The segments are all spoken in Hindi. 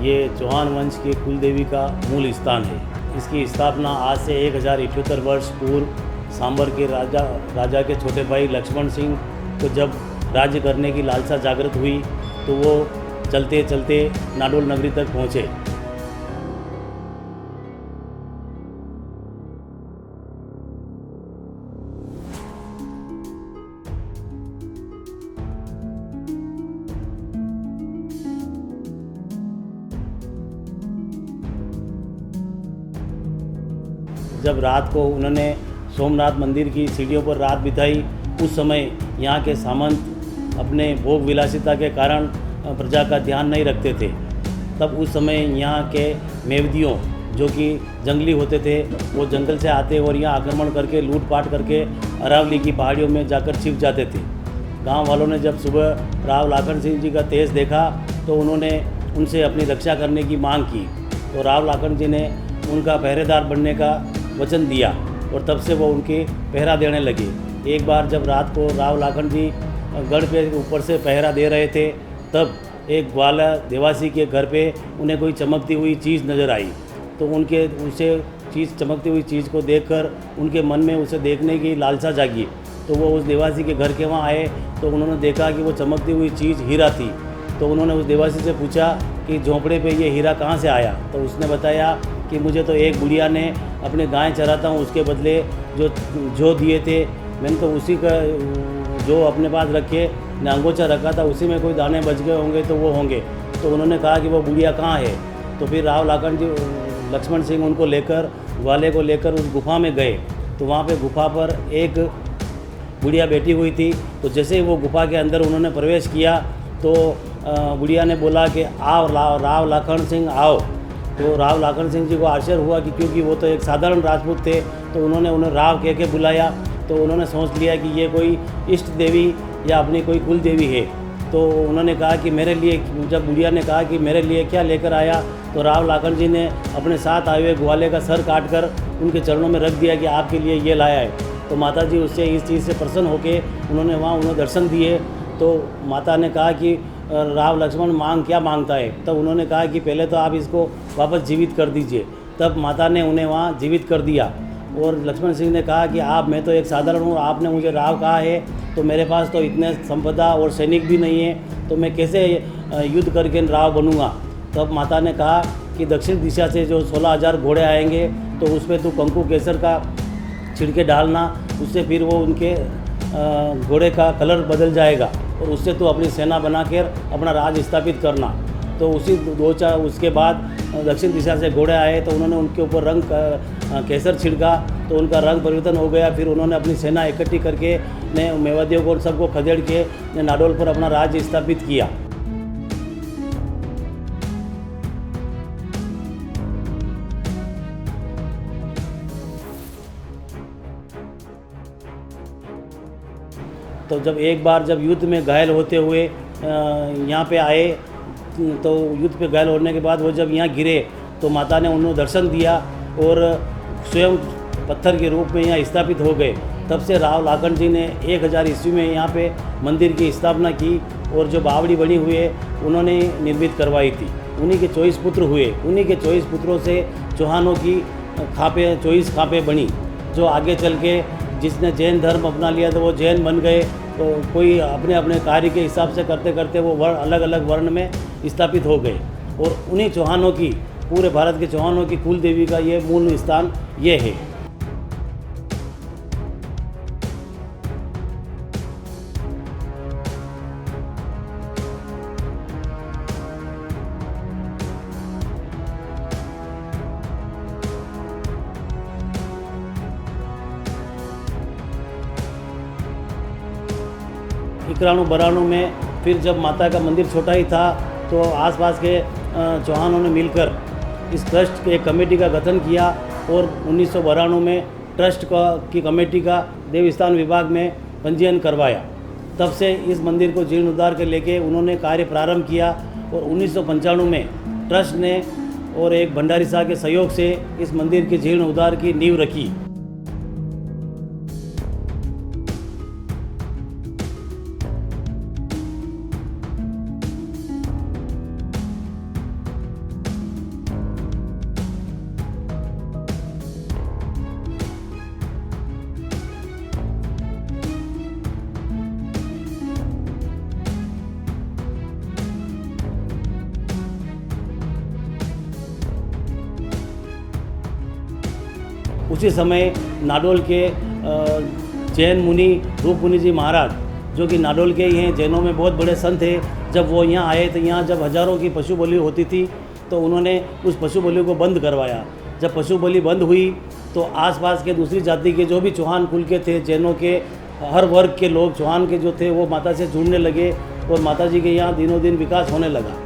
ये चौहान वंश के कुल देवी का मूल स्थान है। इसकी स्थापना आज से 1078 वर्ष पूर्व सांबर के राजा के छोटे भाई लक्ष्मण सिंह को जब राज्य करने की लालसा जागृत हुई तो वो चलते चलते नाडोल नगरी तक पहुँचे। जब रात को उन्होंने सोमनाथ मंदिर की सीढ़ियों पर रात बिताई, उस समय यहाँ के सामंत अपने भोग विलासिता के कारण प्रजा का ध्यान नहीं रखते थे। तब उस समय यहाँ के मेवदियों जो कि जंगली होते थे, वो जंगल से आते और यहाँ आक्रमण करके लूटपाट करके अरावली की पहाड़ियों में जाकर छिप जाते थे। गांव वालों ने जब सुबह राव लाखन सिंह जी का तेज देखा तो उन्होंने उनसे अपनी रक्षा करने की मांग की। तो राव लाखन जी ने उनका पहरेदार बनने का वचन दिया और तब से वो उनके पहरा देने लगे। एक बार जब रात को राव लाखन जी गढ़ पे ऊपर से पहरा दे रहे थे, तब एक ग्वाला देवासी के घर पे उन्हें कोई चमकती हुई चीज़ नज़र आई। तो उनके उसे चमकती हुई चीज़ को देखकर उनके मन में उसे देखने की लालसा जागी। तो वो उस देवासी के घर के वहाँ आए तो उन्होंने देखा कि वो चमकती हुई चीज़ हीरा थी। तो उन्होंने उस देवासी से पूछा कि झोंपड़े पे ये हीरा कहाँ से आया। तो उसने बताया कि मुझे तो एक बुढ़िया ने अपने गाय चराता हूँ उसके बदले जो दिए थे, मैंने तो उसी का जो अपने पास रखे ने अंगोछा रखा था, उसी में कोई दाने बच गए होंगे तो वो होंगे। तो उन्होंने कहा कि वो बुढ़िया कहाँ है। तो फिर राव लाखन जी लक्ष्मण सिंह उनको लेकर ग्वाले को लेकर उस गुफा में गए। तो वहाँ पे गुफा पर एक बुढ़िया बैठी हुई थी। तो जैसे ही वो गुफा के अंदर उन्होंने प्रवेश किया तो बुढ़िया ने बोला कि आओ राव लाखन सिंह आओ। तो राव लाखन सिंह जी को आश्चर्य हुआ कि क्योंकि वो तो एक साधारण राजपूत थे, तो उन्होंने उन्हें राव कह के बुलाया। तो उन्होंने सोच लिया कि ये कोई इष्ट देवी या अपनी कोई कुल देवी है। तो उन्होंने कहा कि मेरे लिए, जब बुढ़िया ने कहा कि मेरे लिए क्या लेकर आया, तो राव लाखन जी ने अपने साथ आए हुए ग्वाले का सर काट कर उनके चरणों में रख दिया कि आपके लिए ये लाया है। तो माता जी उससे इस चीज़ से प्रसन्न होकर उन्होंने वहाँ उन्हें दर्शन दिए। तो माता ने कहा कि राव लक्ष्मण मांग क्या मांगता है। तब उन्होंने कहा कि पहले तो आप इसको वापस जीवित कर दीजिए। तब माता ने उन्हें वहाँ जीवित कर दिया और लक्ष्मण सिंह ने कहा कि मैं तो एक साधारण हूँ, आपने मुझे राव कहा है, तो मेरे पास तो इतने संपदा और सैनिक भी नहीं है, तो मैं कैसे युद्ध करके राव बनूँगा। तब माता ने कहा कि दक्षिण दिशा से जो 16,000 घोड़े आएंगे तो उसमें तू कंकु केसर का छिड़के डालना, उससे फिर वो उनके घोड़े का कलर बदल जाएगा और उससे तो अपनी सेना बनाकर अपना राज स्थापित करना। तो उसके बाद दक्षिण दिशा से घोड़े आए तो उन्होंने उनके ऊपर रंग केसर छिड़का तो उनका रंग परिवर्तन हो गया। फिर उन्होंने अपनी सेना इकट्ठी करके ने मेवादियों को सबको खदेड़ के ने नाडोल पर अपना राज्य स्थापित किया। तो जब एक बार युद्ध में घायल होते हुए यहाँ पे आए, तो युद्ध पे घायल होने के बाद वो जब यहाँ गिरे तो माता ने उन्हें दर्शन दिया और स्वयं पत्थर के रूप में यहाँ स्थापित हो गए। तब से राव लाखन जी ने 1000 ईस्वी में यहाँ पे मंदिर की स्थापना की और जो बावड़ी बनी हुई है उन्होंने निर्मित करवाई थी। उन्हीं के 24 पुत्र हुए। उन्हीं के 24 पुत्रों से चौहानों की 24 खापें बनी, जो आगे चल के जिसने जैन धर्म अपना लिया तो वो जैन बन गए। तो कोई अपने अपने कार्य के हिसाब से करते करते वो अलग अलग वर्ण में स्थापित हो गए और उन्हीं चौहानों की, पूरे भारत के चौहानों की कुल देवी का ये मूल स्थान ये है। इकराणु बराणु में फिर जब माता का मंदिर छोटा ही था तो आसपास के चौहानों ने मिलकर इस ट्रस्ट के कमेटी का गठन किया और 1992 में ट्रस्ट की कमेटी का देवस्थान विभाग में पंजीयन करवाया। तब से इस मंदिर को जीर्णोद्धार के लेके उन्होंने कार्य प्रारंभ किया और 1995 में ट्रस्ट ने और एक भंडारी शाह के सहयोग से इस मंदिर के जीर्णोद्धार की नींव रखी। उसी समय नाडोल के जैन मुनि रूप मुनि जी महाराज, जो कि नाडोल के ही हैं, जैनों में बहुत बड़े संत हैं, जब वो यहाँ आए तो यहाँ जब हज़ारों की पशु बलि होती थी तो उन्होंने उस पशु बलि को बंद करवाया। जब पशु बलि बंद हुई तो आसपास के दूसरी जाति के जो भी चौहान कुल के थे, जैनों के हर वर्ग के लोग चौहान के जो थे वो माता से जुड़ने लगे और माता जी के यहाँ दिनों दिन विकास होने लगा।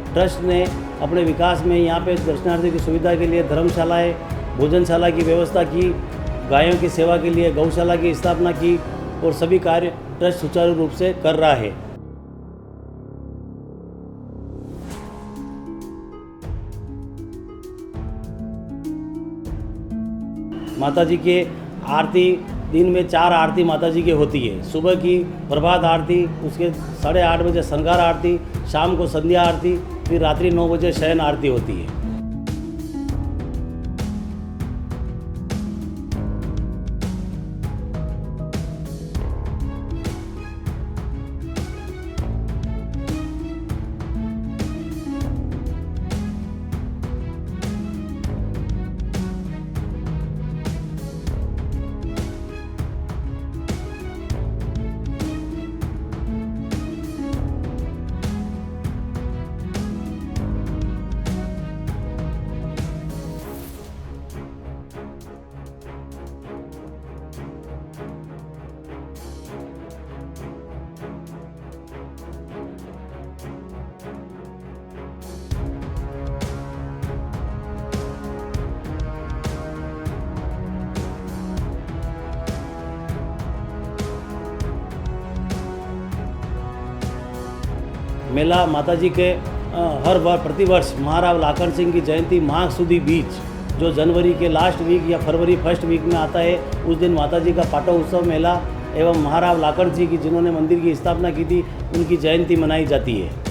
ट्रस्ट ने अपने विकास में यहाँ पे दर्शनार्थियों की सुविधा के लिए धर्मशालाएँ, भोजनशाला की व्यवस्था की, गायों की सेवा के लिए गौशाला की स्थापना की और सभी कार्य ट्रस्ट सुचारू रूप से कर रहा है। माता जी के आरती दिन में 4 आरती माता जी की होती है। सुबह की प्रभात आरती, उसके 8:30 बजे श्रृंगार आरती, शाम को संध्या आरती, फिर रात्रि 9 बजे शयन आरती होती है। मेला माता जी के हर बार प्रतिवर्ष महाराव लाखन सिंह की जयंती माघ सुदी बीच, जो जनवरी के लास्ट वीक या फरवरी फर्स्ट वीक में आता है, उस दिन माता जी का पाटोत्सव मेला एवं महाराव लाखन सिंह की, जिन्होंने मंदिर की स्थापना की थी, उनकी जयंती मनाई जाती है।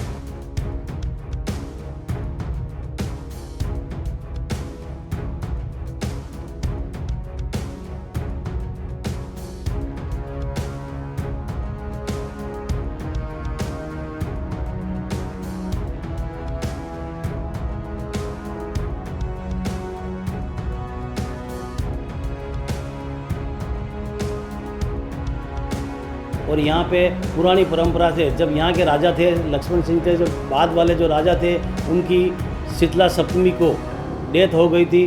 और यहाँ पे पुरानी परंपरा से, जब यहाँ के राजा थे लक्ष्मण सिंह थे, जो बाद वाले जो राजा थे, उनकी शीतला सप्तमी को डेथ हो गई थी,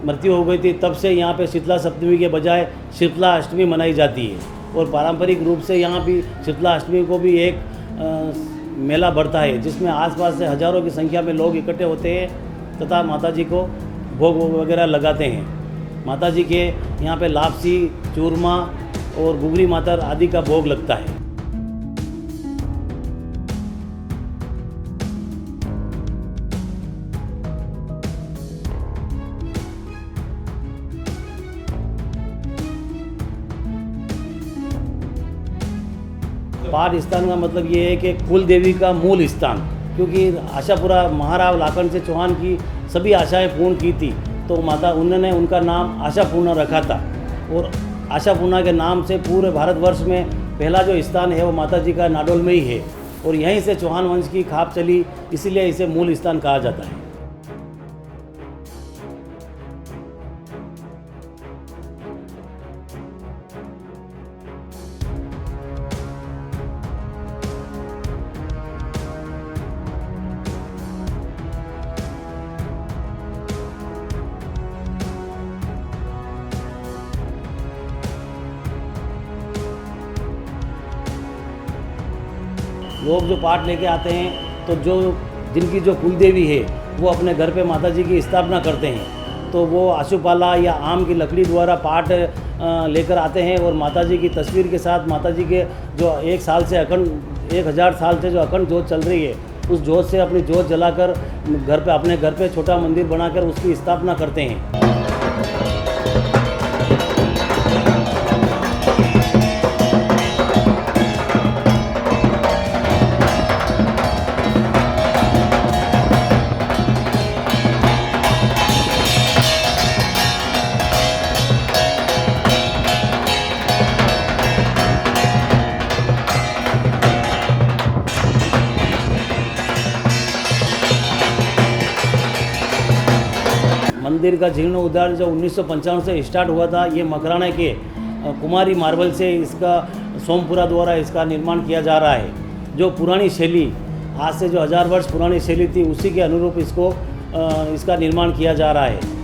मृत्यु हो गई थी, तब से यहाँ पे शीतला सप्तमी के बजाय शीतला अष्टमी मनाई जाती है। और पारंपरिक रूप से यहाँ भी शीतला अष्टमी को भी एक मेला बढ़ता है, जिसमें आसपास से हज़ारों की संख्या में लोग इकट्ठे होते हैं तथा माता जी को भोग वगैरह लगाते हैं। माता जी के यहाँ पे लापसी, चूरमा और गुगरी मातर आदि का भोग लगता है। पाठ स्थान का मतलब ये है कि कुल देवी का मूल स्थान, क्योंकि आशापुरा महाराव लाखन से चौहान की सभी आशाएं पूर्ण की थी, तो माता उन्होंने उनका नाम आशापूर्णा रखा था। और आशापूर्णा के नाम से पूरे भारतवर्ष में पहला जो स्थान है वो माता जी का नाडोल में ही है, और यहीं से चौहान वंश की खाप चली, इसीलिए इसे मूल स्थान कहा जाता है। लोग जो पाठ लेके आते हैं, तो जो जिनकी जो कुलदेवी है वो अपने घर पे माता जी की स्थापना करते हैं। तो वो आशुपाला या आम की लकड़ी द्वारा पाठ लेकर आते हैं और माता जी की तस्वीर के साथ माता जी के जो 1 साल से अखंड 1000 साल से जो अखंड जोत चल रही है, उस जोत से अपनी जोत जलाकर घर पे अपने घर पे छोटा मंदिर बनाकर उसकी स्थापना करते हैं। मंदिर का जीर्णोद्धार जो 1955 से स्टार्ट हुआ था, ये मकराने के कुमारी मार्बल से इसका सोमपुरा द्वारा इसका निर्माण किया जा रहा है। जो पुरानी शैली आज से जो 1000 वर्ष पुरानी शैली थी, उसी के अनुरूप इसका निर्माण किया जा रहा है।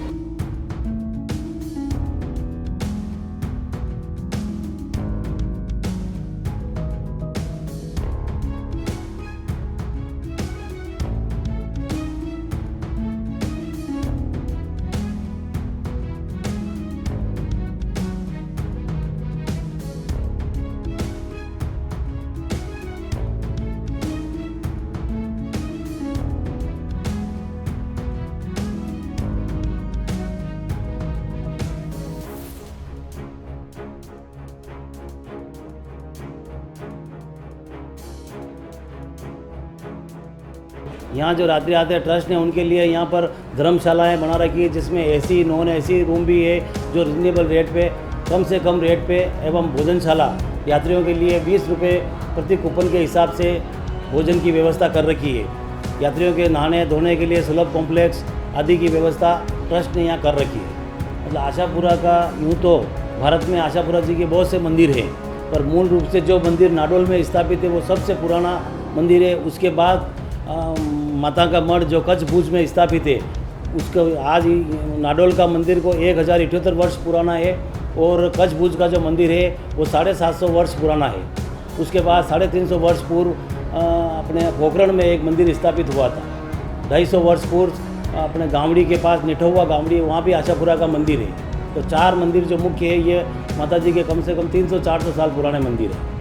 यहाँ जो रात्रि आते ट्रस्ट ने उनके लिए यहाँ पर धर्मशालाएं बना रखी है, जिसमें एसी नॉन एसी रूम भी है, जो रिजनेबल रेट पे कम से कम रेट पे एवं भोजनशाला यात्रियों के लिए 20 रुपये प्रति कूपन के हिसाब से भोजन की व्यवस्था कर रखी है। यात्रियों के नहाने धोने के लिए सुलभ कॉम्प्लेक्स आदि की व्यवस्था ट्रस्ट ने यहाँ कर रखी है। मतलब आशापुरा का यूँ तो भारत में आशापुरा जी के बहुत से मंदिर हैं, पर मूल रूप से जो मंदिर नाडोल में स्थापित है वो सबसे पुराना मंदिर है। उसके बाद माता का मठ जो कच्छ भुज में स्थापित है, उसको आज नाडोल का मंदिर को 1078 वर्ष पुराना है और कच्छ भुज का जो मंदिर है वो 750 वर्ष पुराना है। उसके बाद 350 वर्ष पूर्व अपने पोखरण में एक मंदिर स्थापित हुआ था। 250 वर्ष पूर्व अपने गावड़ी के पास निठौवा गावड़ी, वहाँ भी आशापुरा का मंदिर है। तो 4 मंदिर जो मुख्य है, ये माता जी के कम से कम 300-400 साल पुराने मंदिर है।